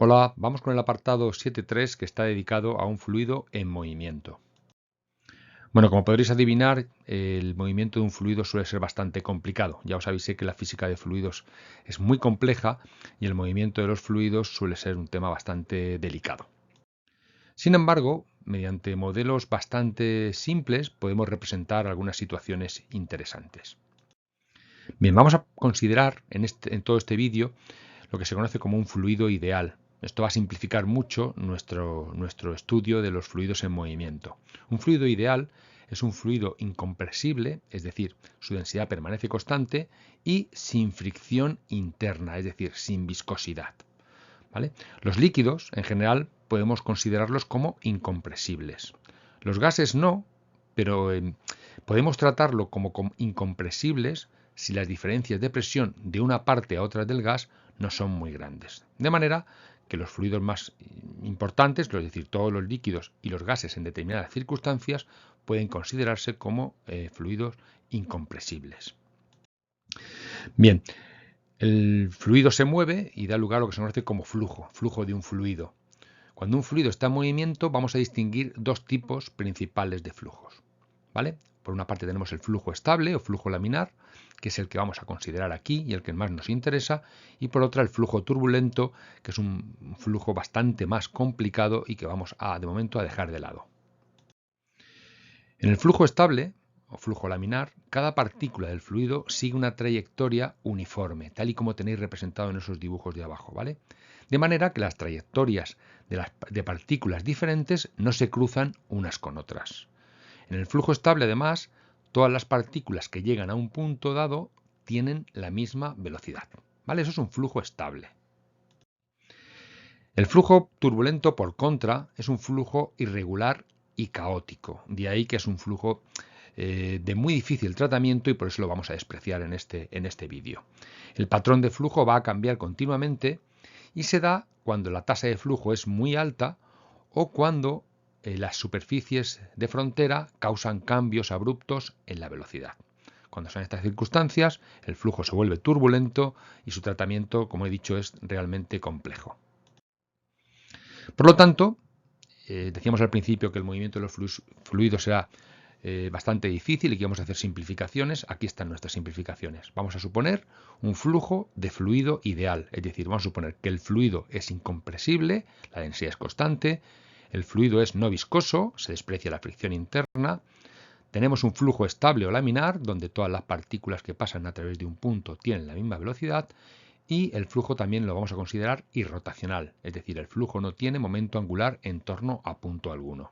Hola, vamos con el apartado 7.3 que está dedicado a un fluido en movimiento. Bueno, como podréis adivinar, el movimiento de un fluido suele ser bastante complicado. Ya os avisé que la física de fluidos es muy compleja y el movimiento de los fluidos suele ser un tema bastante delicado. Sin embargo, mediante modelos bastante simples podemos representar algunas situaciones interesantes. Bien, vamos a considerar en todo este vídeo lo que se conoce como un fluido ideal. Esto va a simplificar mucho nuestro estudio de los fluidos en movimiento. Un fluido ideal es un fluido incompresible, es decir, su densidad permanece constante y sin fricción interna, es decir, sin viscosidad. ¿Vale? Los líquidos, en general, podemos considerarlos como incompresibles. Los gases no, pero podemos tratarlo como incompresibles si las diferencias de presión de una parte a otra del gas no son muy grandes. De manera que los fluidos más importantes, es decir, todos los líquidos y los gases en determinadas circunstancias, pueden considerarse como fluidos incompresibles. Bien, el fluido se mueve y da lugar a lo que se conoce como flujo de un fluido. Cuando un fluido está en movimiento, vamos a distinguir dos tipos principales de flujos. ¿Vale? Por una parte tenemos el flujo estable o flujo laminar, que es el que vamos a considerar aquí y el que más nos interesa, y por otra el flujo turbulento, que es un flujo bastante más complicado y que vamos de momento a dejar de lado. En el flujo estable o flujo laminar, cada partícula del fluido sigue una trayectoria uniforme, tal y como tenéis representado en esos dibujos de abajo, ¿vale? De manera que las trayectorias de partículas diferentes no se cruzan unas con otras. En el flujo estable, además, todas las partículas que llegan a un punto dado tienen la misma velocidad, ¿vale? Eso es un flujo estable. El flujo turbulento, por contra, es un flujo irregular y caótico. De ahí que es un flujo de muy difícil tratamiento y por eso lo vamos a despreciar en este vídeo. El patrón de flujo va a cambiar continuamente y se da cuando la tasa de flujo es muy alta o cuando las superficies de frontera causan cambios abruptos en la velocidad. Cuando son estas circunstancias, el flujo se vuelve turbulento y su tratamiento, como he dicho, es realmente complejo. Por lo tanto, decíamos al principio que el movimiento de los fluidos será bastante difícil y que vamos a hacer simplificaciones. Aquí están nuestras simplificaciones. Vamos a suponer un flujo de fluido ideal, es decir, vamos a suponer que el fluido es incompresible, la densidad es constante, el fluido es no viscoso, se desprecia la fricción interna, tenemos un flujo estable o laminar, donde todas las partículas que pasan a través de un punto tienen la misma velocidad, y el flujo también lo vamos a considerar irrotacional, es decir, el flujo no tiene momento angular en torno a punto alguno.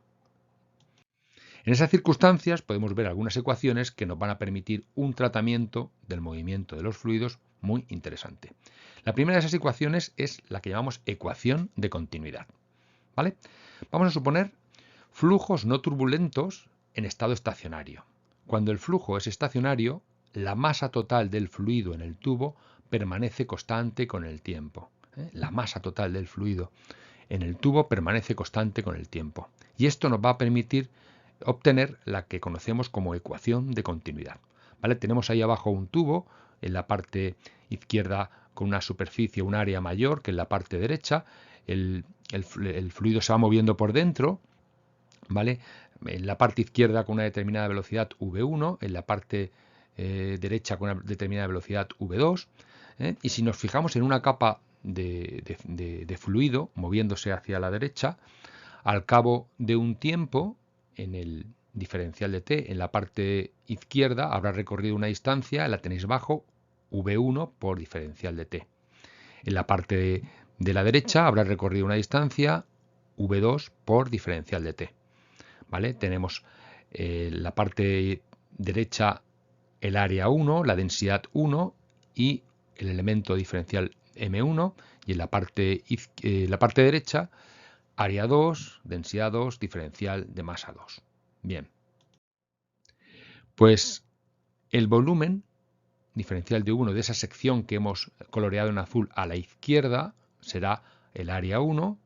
En esas circunstancias podemos ver algunas ecuaciones que nos van a permitir un tratamiento del movimiento de los fluidos muy interesante. La primera de esas ecuaciones es la que llamamos ecuación de continuidad. ¿Vale? Vamos a suponer flujos no turbulentos en estado estacionario. Cuando el flujo es estacionario, la masa total del fluido en el tubo permanece constante con el tiempo. La masa total del fluido en el tubo permanece constante con el tiempo. Y esto nos va a permitir obtener la que conocemos como ecuación de continuidad. ¿Vale? Tenemos ahí abajo un tubo, en la parte izquierda con una superficie, un área mayor que en la parte derecha. El fluido se va moviendo por dentro, ¿vale? En la parte izquierda con una determinada velocidad V1, en la parte derecha con una determinada velocidad V2. Y si nos fijamos en una capa de fluido moviéndose hacia la derecha, al cabo de un tiempo, en el diferencial de t, en la parte izquierda habrá recorrido una distancia, la tenéis bajo, V1 por diferencial de t. En la parte de la derecha habrá recorrido una distancia, V2 por diferencial de t. ¿Vale? Tenemos la parte derecha el área 1, la densidad 1 y el elemento diferencial M1, y en la parte derecha área 2, densidad 2, diferencial de masa 2. Bien, pues el volumen diferencial de 1 de esa sección que hemos coloreado en azul a la izquierda será el área 1.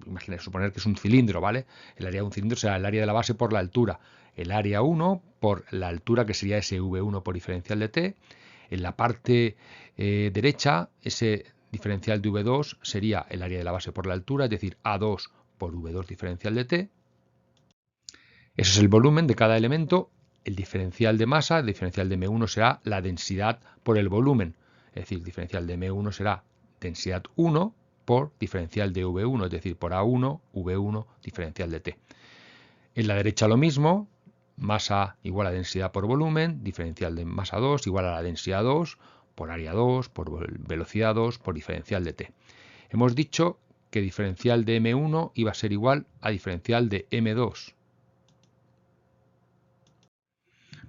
Imaginar, suponer que es un cilindro, ¿vale? El área de un cilindro será el área de la base por la altura. El área 1 por la altura, que sería ese V1 por diferencial de t. En la parte derecha, ese diferencial de V2 sería el área de la base por la altura, es decir, A2 por V2 diferencial de T. Eso es el volumen de cada elemento. El diferencial de masa, el diferencial de M1 será la densidad por el volumen. Es decir, el diferencial de M1 será densidad 1 por diferencial de V1, es decir, por A1, V1, diferencial de T. En la derecha lo mismo, masa igual a densidad por volumen, diferencial de masa 2 igual a la densidad 2 por área 2, por velocidad 2, por diferencial de T. Hemos dicho que diferencial de M1 iba a ser igual a diferencial de M2.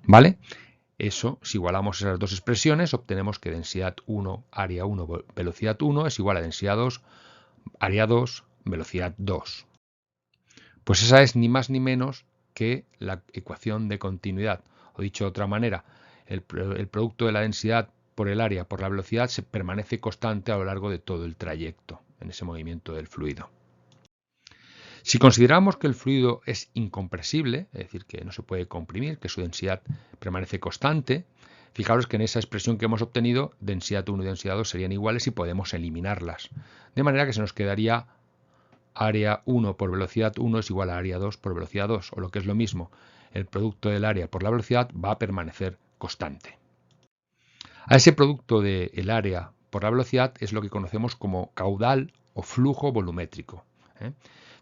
¿Vale? Eso, si igualamos esas dos expresiones, obtenemos que densidad 1, área 1, velocidad 1 es igual a densidad 2, área 2, velocidad 2. Pues esa es ni más ni menos que la ecuación de continuidad. O dicho de otra manera, el producto de la densidad por el área por la velocidad se permanece constante a lo largo de todo el trayecto en ese movimiento del fluido. Si consideramos que el fluido es incompresible, es decir, que no se puede comprimir, que su densidad permanece constante, fijaros que en esa expresión que hemos obtenido, densidad 1 y densidad 2 serían iguales y podemos eliminarlas. De manera que se nos quedaría área 1 por velocidad 1 es igual a área 2 por velocidad 2, o lo que es lo mismo, el producto del área por la velocidad va a permanecer constante. A ese producto del área por la velocidad es lo que conocemos como caudal o flujo volumétrico.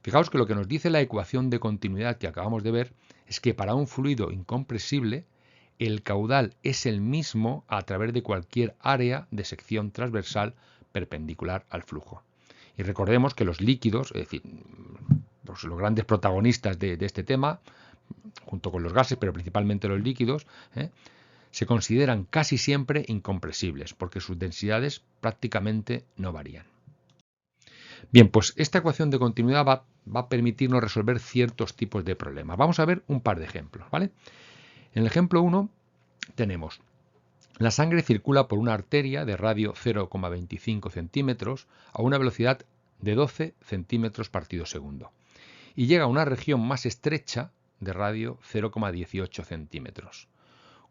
Fijaos que lo que nos dice la ecuación de continuidad que acabamos de ver es que para un fluido incompresible el caudal es el mismo a través de cualquier área de sección transversal perpendicular al flujo. Y recordemos que los líquidos, es decir, los grandes protagonistas de este tema, junto con los gases, pero principalmente los líquidos, se consideran casi siempre incompresibles porque sus densidades prácticamente no varían. Bien, pues esta ecuación de continuidad va a permitirnos resolver ciertos tipos de problemas. Vamos a ver un par de ejemplos, ¿vale? En el ejemplo 1 tenemos: la sangre circula por una arteria de radio 0,25 centímetros a una velocidad de 12 centímetros partido segundo y llega a una región más estrecha de radio 0,18 centímetros.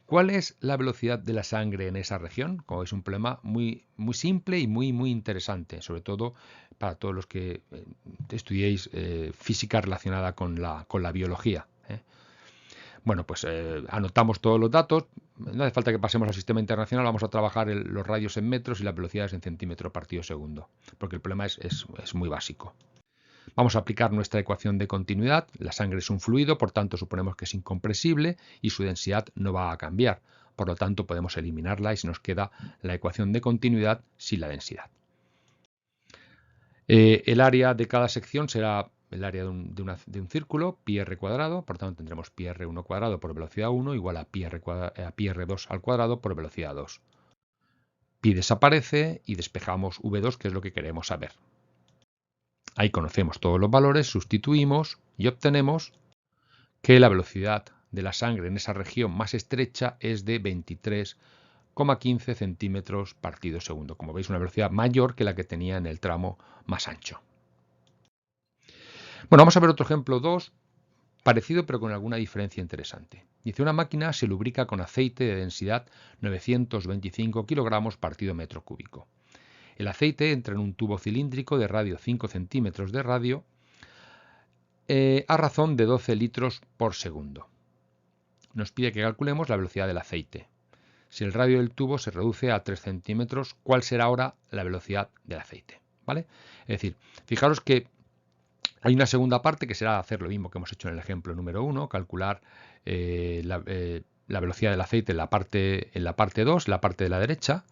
¿Cuál es la velocidad de la sangre en esa región? Como veis, un problema muy simple y muy interesante, sobre todo para todos los que estudiéis física relacionada con la biología. Bueno, pues anotamos todos los datos. No hace falta que pasemos al sistema internacional, vamos a trabajar los radios en metros y las velocidades en centímetro partido segundo, porque el problema es muy básico. Vamos a aplicar nuestra ecuación de continuidad. La sangre es un fluido, por tanto suponemos que es incompresible y su densidad no va a cambiar. Por lo tanto podemos eliminarla y se nos queda la ecuación de continuidad sin la densidad. El área de cada sección será el área de un círculo, pi r cuadrado, por tanto tendremos pi r1 cuadrado por velocidad 1 igual a pi r2 al cuadrado por velocidad 2. Pi desaparece y despejamos v2, que es lo que queremos saber. Ahí conocemos todos los valores, sustituimos y obtenemos que la velocidad de la sangre en esa región más estrecha es de 23,15 centímetros partido segundo. Como veis, una velocidad mayor que la que tenía en el tramo más ancho. Bueno, vamos a ver otro ejemplo 2, parecido pero con alguna diferencia interesante. Dice: una máquina se lubrica con aceite de densidad 925 kilogramos partido metro cúbico. El aceite entra en un tubo cilíndrico de radio 5 centímetros de radio a razón de 12 litros por segundo. Nos pide que calculemos la velocidad del aceite. Si el radio del tubo se reduce a 3 centímetros, ¿cuál será ahora la velocidad del aceite? ¿Vale? Es decir, fijaros que hay una segunda parte que será hacer lo mismo que hemos hecho en el ejemplo número 1, calcular la velocidad del aceite en la parte 2, la parte de la derecha.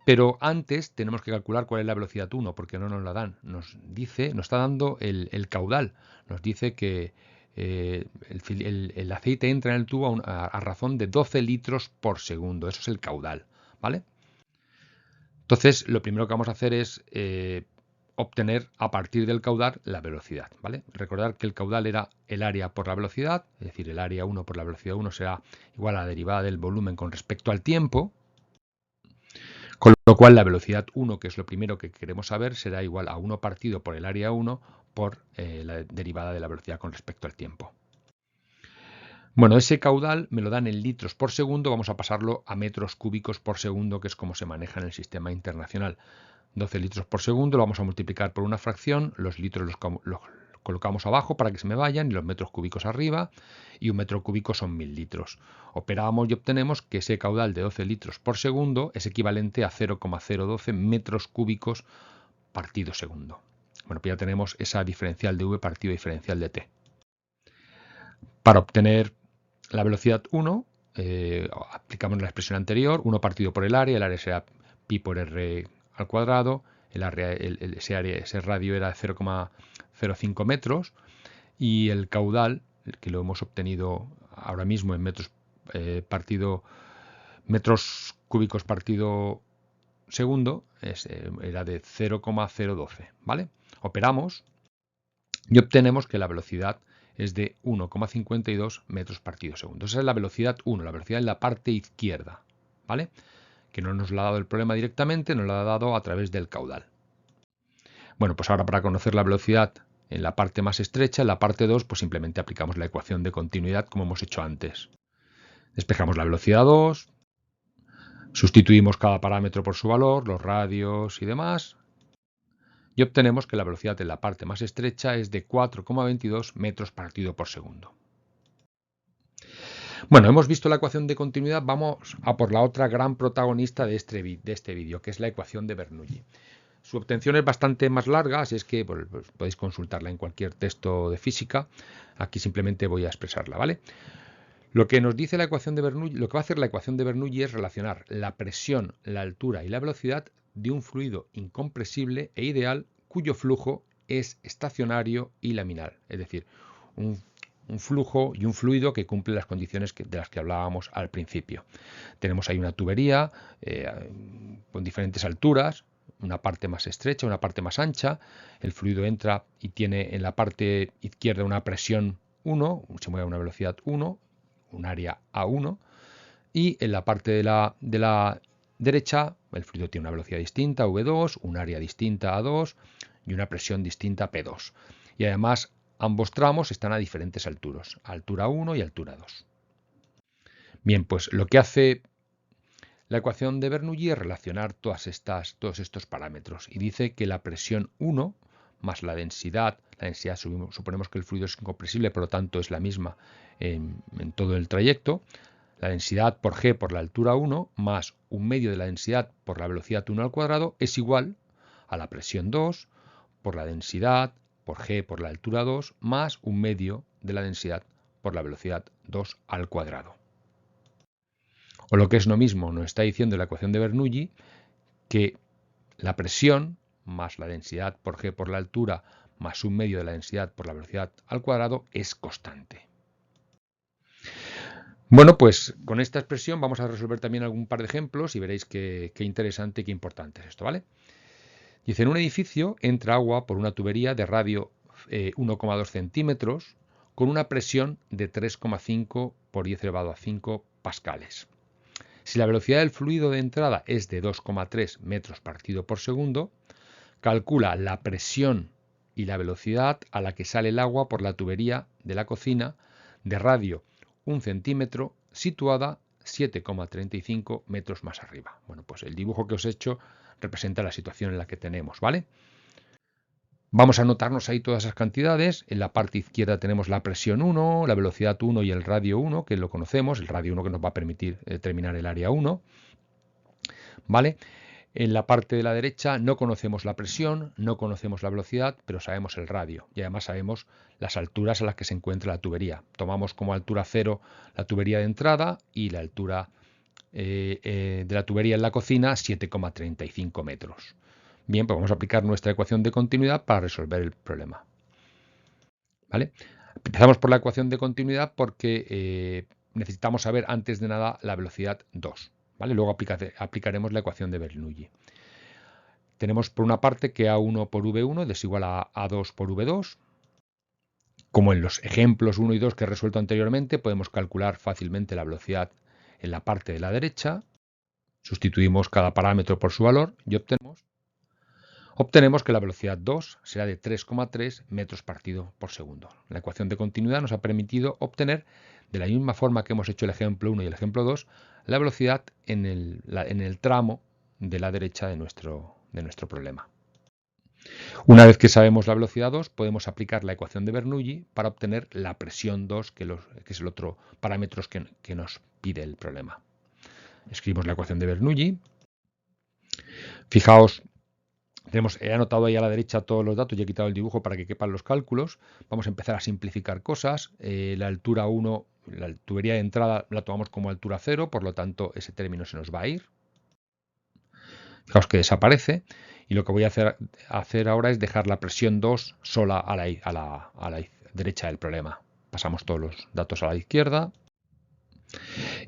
Pero antes tenemos que calcular cuál es la velocidad 1, porque no nos la dan. Nos está dando el caudal. Nos dice que el aceite entra en el tubo a razón de 12 litros por segundo. Eso es el caudal, ¿vale? Entonces, lo primero que vamos a hacer es obtener a partir del caudal la velocidad, ¿vale? Recordar que el caudal era el área por la velocidad, es decir, el área 1 por la velocidad 1 será igual a la derivada del volumen con respecto al tiempo. Con lo cual la velocidad 1, que es lo primero que queremos saber, será igual a 1 partido por el área 1 por la derivada de la velocidad con respecto al tiempo. Bueno, ese caudal me lo dan en litros por segundo, vamos a pasarlo a metros cúbicos por segundo, que es como se maneja en el sistema internacional. 12 litros por segundo, lo vamos a multiplicar por una fracción, los litros los colocamos abajo para que se me vayan y los metros cúbicos arriba, y un metro cúbico son 1000 litros. Operamos y obtenemos que ese caudal de 12 litros por segundo es equivalente a 0,012 metros cúbicos partido segundo. Bueno, pues ya tenemos esa diferencial de V partido diferencial de T. Para obtener la velocidad 1, aplicamos la expresión anterior, 1 partido por el área será pi por r al cuadrado, ese radio era 0,05 metros, y el caudal, que lo hemos obtenido ahora mismo en metros cúbicos partido segundo, era de 0,012, ¿vale? Operamos y obtenemos que la velocidad es de 1,52 metros partido segundo. Esa es la velocidad 1, la velocidad en la parte izquierda, ¿vale? Que no nos la ha dado el problema directamente, nos la ha dado a través del caudal. Bueno, pues ahora para conocer la velocidad en la parte más estrecha, en la parte 2, pues simplemente aplicamos la ecuación de continuidad como hemos hecho antes. Despejamos la velocidad 2, sustituimos cada parámetro por su valor, los radios y demás, y obtenemos que la velocidad en la parte más estrecha es de 4,22 metros partido por segundo. Bueno, hemos visto la ecuación de continuidad, vamos a por la otra gran protagonista de este vídeo, que es la ecuación de Bernoulli. Su obtención es bastante más larga, así es que pues, podéis consultarla en cualquier texto de física. Aquí simplemente voy a expresarla, ¿vale? Lo que nos dice la ecuación de Bernoulli, lo que va a hacer la ecuación de Bernoulli es relacionar la presión, la altura y la velocidad de un fluido incompresible e ideal cuyo flujo es estacionario y laminar, es decir, un flujo y un fluido que cumple las condiciones de las que hablábamos al principio. Tenemos ahí una tubería con diferentes alturas, una parte más estrecha, una parte más ancha. El fluido entra y tiene en la parte izquierda una presión 1, se mueve a una velocidad 1, un área A1, y en la parte de la derecha el fluido tiene una velocidad distinta, V2, un área distinta, A2, y una presión distinta, P2. Y además ambos tramos están a diferentes alturas, altura 1 y altura 2. Bien, pues lo que hace la ecuación de Bernoulli es relacionar todos estos parámetros y dice que la presión 1 más la densidad suponemos que el fluido es incompresible, por lo tanto es la misma en todo el trayecto, la densidad por g por la altura 1 más un medio de la densidad por la velocidad 1 al cuadrado es igual a la presión 2 por la densidad por g por la altura 2 más un medio de la densidad por la velocidad 2 al cuadrado. O lo que es lo mismo, nos está diciendo la ecuación de Bernoulli que la presión más la densidad por g por la altura más un medio de la densidad por la velocidad al cuadrado es constante. Bueno, pues con esta expresión vamos a resolver también algún par de ejemplos y veréis qué interesante y qué importante es esto, ¿vale? Dice, en un edificio entra agua por una tubería de radio 1,2 centímetros con una presión de 3,5 por 10 elevado a 5 pascales. Si la velocidad del fluido de entrada es de 2,3 metros partido por segundo, calcula la presión y la velocidad a la que sale el agua por la tubería de la cocina de radio 1 centímetro situada 7,35 metros más arriba. Bueno, pues el dibujo que os he hecho representa la situación en la que tenemos, ¿vale? Vamos a anotarnos ahí todas esas cantidades. En la parte izquierda tenemos la presión 1, la velocidad 1 y el radio 1, que lo conocemos, el radio 1 que nos va a permitir determinar el área 1, ¿vale? En la parte de la derecha no conocemos la presión, no conocemos la velocidad, pero sabemos el radio y además sabemos las alturas a las que se encuentra la tubería. Tomamos como altura 0 la tubería de entrada y la altura de la tubería en la cocina 7,35 metros. Bien, pues vamos a aplicar nuestra ecuación de continuidad para resolver el problema. ¿Vale? Empezamos por la ecuación de continuidad porque necesitamos saber antes de nada la velocidad 2. ¿Vale? Luego aplicaremos la ecuación de Bernoulli. Tenemos por una parte que A1 por V1 es igual a A2 por V2. Como en los ejemplos 1 y 2 que he resuelto anteriormente, podemos calcular fácilmente la velocidad en la parte de la derecha. Sustituimos cada parámetro por su valor y obtenemos que la velocidad 2 será de 3,3 metros partido por segundo. La ecuación de continuidad nos ha permitido obtener de la misma forma que hemos hecho el ejemplo 1 y el ejemplo 2, la velocidad en el tramo de la derecha de nuestro problema. Una vez que sabemos la velocidad 2, podemos aplicar la ecuación de Bernoulli para obtener la presión 2, que es el otro parámetro que nos pide el problema. Escribimos la ecuación de Bernoulli. Fijaos, he anotado ahí a la derecha todos los datos y he quitado el dibujo para que quepan los cálculos. Vamos a empezar a simplificar cosas. La altura 1, la tubería de entrada la tomamos como altura 0, por lo tanto ese término se nos va a ir. Fijaos que desaparece. Y lo que voy a hacer ahora es dejar la presión 2 sola a la derecha del problema. Pasamos todos los datos a la izquierda.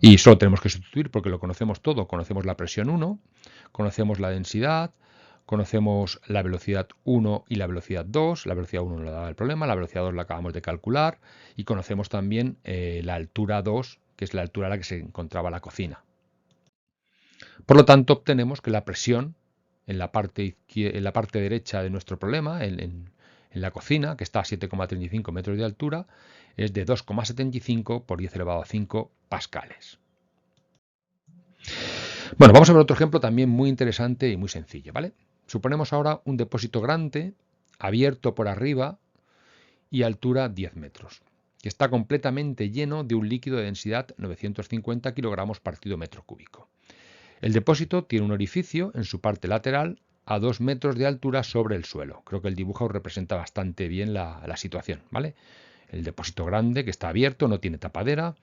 Y solo tenemos que sustituir porque lo conocemos todo. Conocemos la presión 1, conocemos la densidad, conocemos la velocidad 1 y la velocidad 2. La velocidad 1 nos la daba el problema, la velocidad 2 la acabamos de calcular. Y conocemos también la altura 2, que es la altura a la que se encontraba la cocina. Por lo tanto, obtenemos que la presión en la parte derecha de nuestro problema, en la cocina, que está a 7,35 metros de altura, es de 2,75 por 10 elevado a 5 pascales. Bueno, vamos a ver otro ejemplo también muy interesante y muy sencillo, ¿vale? Suponemos ahora un depósito grande, abierto por arriba y altura 10 metros, que está completamente lleno de un líquido de densidad 950 kilogramos partido metro cúbico. El depósito tiene un orificio en su parte lateral a 2 metros de altura sobre el suelo. Creo que el dibujo representa bastante bien la situación, ¿vale? El depósito grande que está abierto, no tiene tapadera,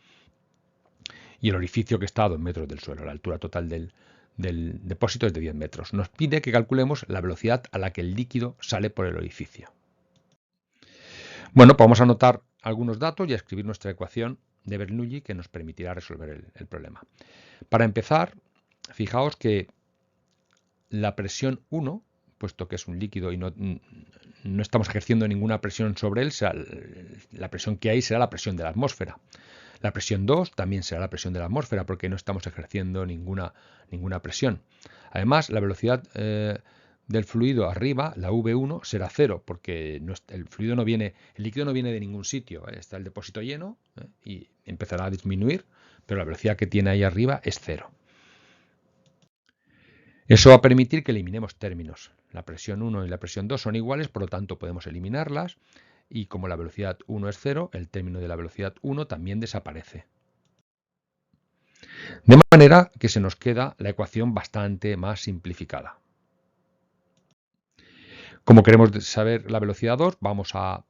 y el orificio que está a 2 metros del suelo. La altura total del depósito es de 10 metros. Nos pide que calculemos la velocidad a la que el líquido sale por el orificio. Bueno, pues vamos a anotar algunos datos y a escribir nuestra ecuación de Bernoulli que nos permitirá resolver el problema. Para empezar, fijaos que la presión 1, puesto que es un líquido y no estamos ejerciendo ninguna presión sobre él, la presión que hay será la presión de la atmósfera. La presión 2 también será la presión de la atmósfera porque no estamos ejerciendo ninguna presión. Además, la velocidad del fluido arriba, la V1, será 0 porque el líquido no viene de ningún sitio. Está el depósito lleno y empezará a disminuir, pero la velocidad que tiene ahí arriba es 0. Eso va a permitir que eliminemos términos. La presión 1 y la presión 2 son iguales, por lo tanto podemos eliminarlas. Y como la velocidad 1 es 0, el término de la velocidad 1 también desaparece. De manera que se nos queda la ecuación bastante más simplificada. Como queremos saber la velocidad 2, vamos a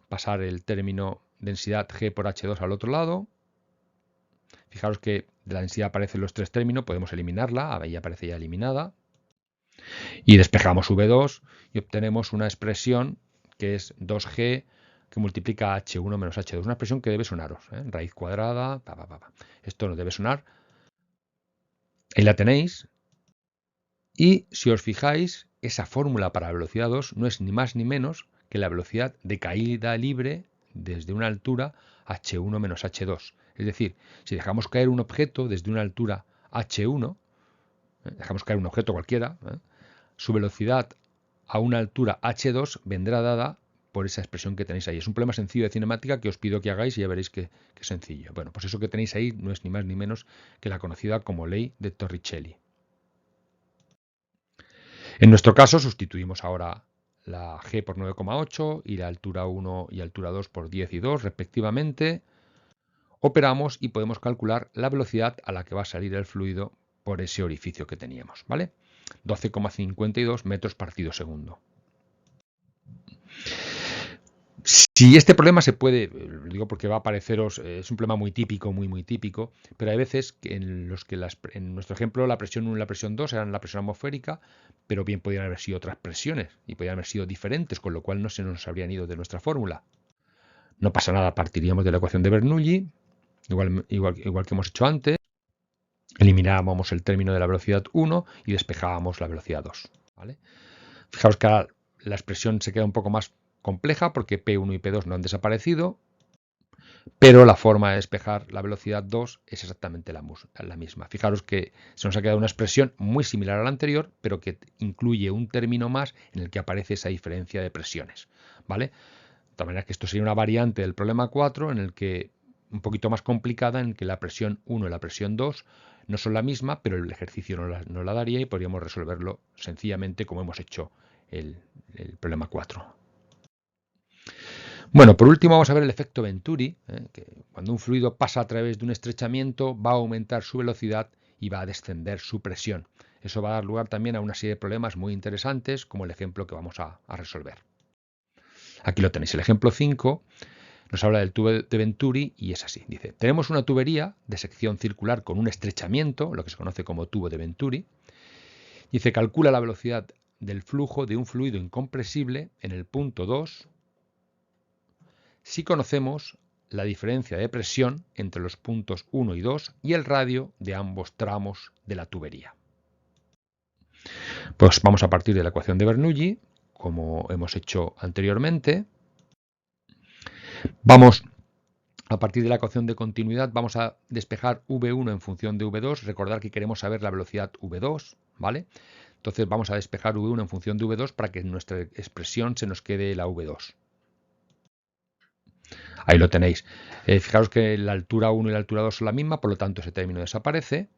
pasar el término densidad G por H2 al otro lado. Fijaros que de la densidad aparecen los tres términos, podemos eliminarla, ahí aparece ya eliminada. Y despejamos V2 y obtenemos una expresión que es 2G que multiplica H1 menos H2. Una expresión que debe sonaros, raíz cuadrada, Esto nos debe sonar. Ahí la tenéis. Y si os fijáis, esa fórmula para la velocidad 2 no es ni más ni menos que la velocidad de caída libre desde una altura H1 menos H2. Es decir, si dejamos caer un objeto desde una altura H1, dejamos caer un objeto cualquiera, su velocidad a una altura H2 vendrá dada por esa expresión que tenéis ahí. Es un problema sencillo de cinemática que os pido que hagáis y ya veréis que es sencillo. Bueno, pues eso que tenéis ahí no es ni más ni menos que la conocida como ley de Torricelli. En nuestro caso sustituimos ahora la G por 9,8 y la altura 1 y altura 2 por 10 y 2 respectivamente. Operamos y podemos calcular la velocidad a la que va a salir el fluido por ese orificio que teníamos, ¿vale? 12,52 metros partido segundo. Si este problema se puede, lo digo porque va a apareceros, es un problema muy típico, muy típico, pero hay veces en los que en nuestro ejemplo la presión 1 y la presión 2 eran la presión atmosférica, pero bien podrían haber sido otras presiones y podrían haber sido diferentes, con lo cual no se nos habrían ido de nuestra fórmula. No pasa nada, partiríamos de la ecuación de Bernoulli, igual que hemos hecho antes, eliminábamos el término de la velocidad 1 y despejábamos la velocidad 2. ¿Vale? Fijaos que ahora la expresión se queda un poco más compleja porque P1 y P2 no han desaparecido, pero la forma de despejar la velocidad 2 es exactamente la misma. Fijaros que se nos ha quedado una expresión muy similar a la anterior, pero que incluye un término más en el que aparece esa diferencia de presiones. ¿Vale? De tal manera que esto sería una variante del problema 4 en el que un poquito más complicada en que la presión 1 y la presión 2 no son la misma, pero el ejercicio no la daría y podríamos resolverlo sencillamente como hemos hecho el problema 4. Bueno, por último vamos a ver el efecto Venturi, que cuando un fluido pasa a través de un estrechamiento va a aumentar su velocidad y va a descender su presión. Eso va a dar lugar también a una serie de problemas muy interesantes, como el ejemplo que vamos a resolver. Aquí lo tenéis, el ejemplo 5 nos habla del tubo de Venturi y es así. Dice, tenemos una tubería de sección circular con un estrechamiento, lo que se conoce como tubo de Venturi. Dice, calcula la velocidad del flujo de un fluido incompresible en el punto 2 si conocemos la diferencia de presión entre los puntos 1 y 2 y el radio de ambos tramos de la tubería. Pues vamos a partir de la ecuación de Bernoulli, como hemos hecho anteriormente. Vamos a partir de la ecuación de continuidad, vamos a despejar V1 en función de V2. Recordar que queremos saber la velocidad V2, ¿vale? Entonces vamos a despejar V1 en función de V2 para que en nuestra expresión se nos quede la V2. Ahí lo tenéis. Fijaros que la altura 1 y la altura 2 son la misma, por lo tanto ese término desaparece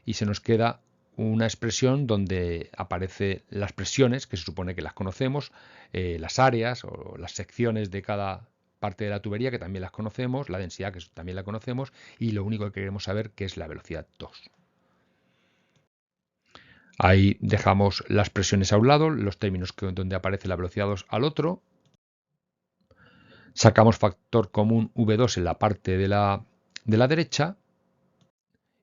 y se nos queda una expresión donde aparecen las presiones, que se supone que las conocemos, las áreas o las secciones de cada parte de la tubería, que también las conocemos, la densidad, que también la conocemos, y lo único que queremos saber que es la velocidad 2. Ahí dejamos las presiones a un lado, los términos donde aparece la velocidad 2 al otro. Sacamos factor común V2 en la parte de la derecha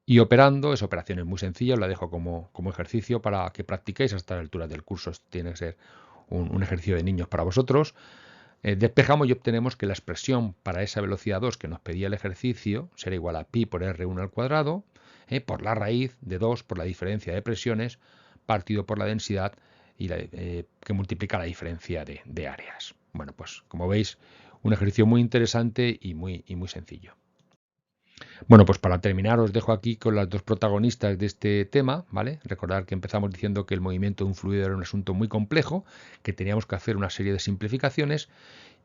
y operando, esa operación es muy sencilla, os la dejo como ejercicio para que practiquéis hasta la altura del curso. Tiene que ser un ejercicio de niños para vosotros. Despejamos y obtenemos que la expresión para esa velocidad 2 que nos pedía el ejercicio será igual a pi por R1 al cuadrado, por la raíz de 2 por la diferencia de presiones partido por la densidad y que multiplica la diferencia de áreas. Bueno, pues como veis, un ejercicio muy interesante y muy sencillo. Bueno, pues para terminar os dejo aquí con las dos protagonistas de este tema, ¿vale? Recordad que empezamos diciendo que el movimiento de un fluido era un asunto muy complejo, que teníamos que hacer una serie de simplificaciones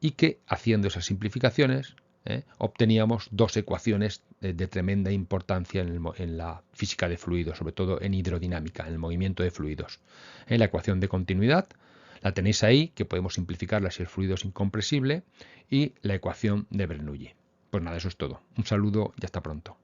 y que haciendo esas simplificaciones obteníamos dos ecuaciones de tremenda importancia en la física de fluidos, sobre todo en hidrodinámica, en el movimiento de fluidos. La ecuación de continuidad la tenéis ahí, que podemos simplificarla si el fluido es incompresible, y la ecuación de Bernoulli. Pues nada, eso es todo. Un saludo y hasta pronto.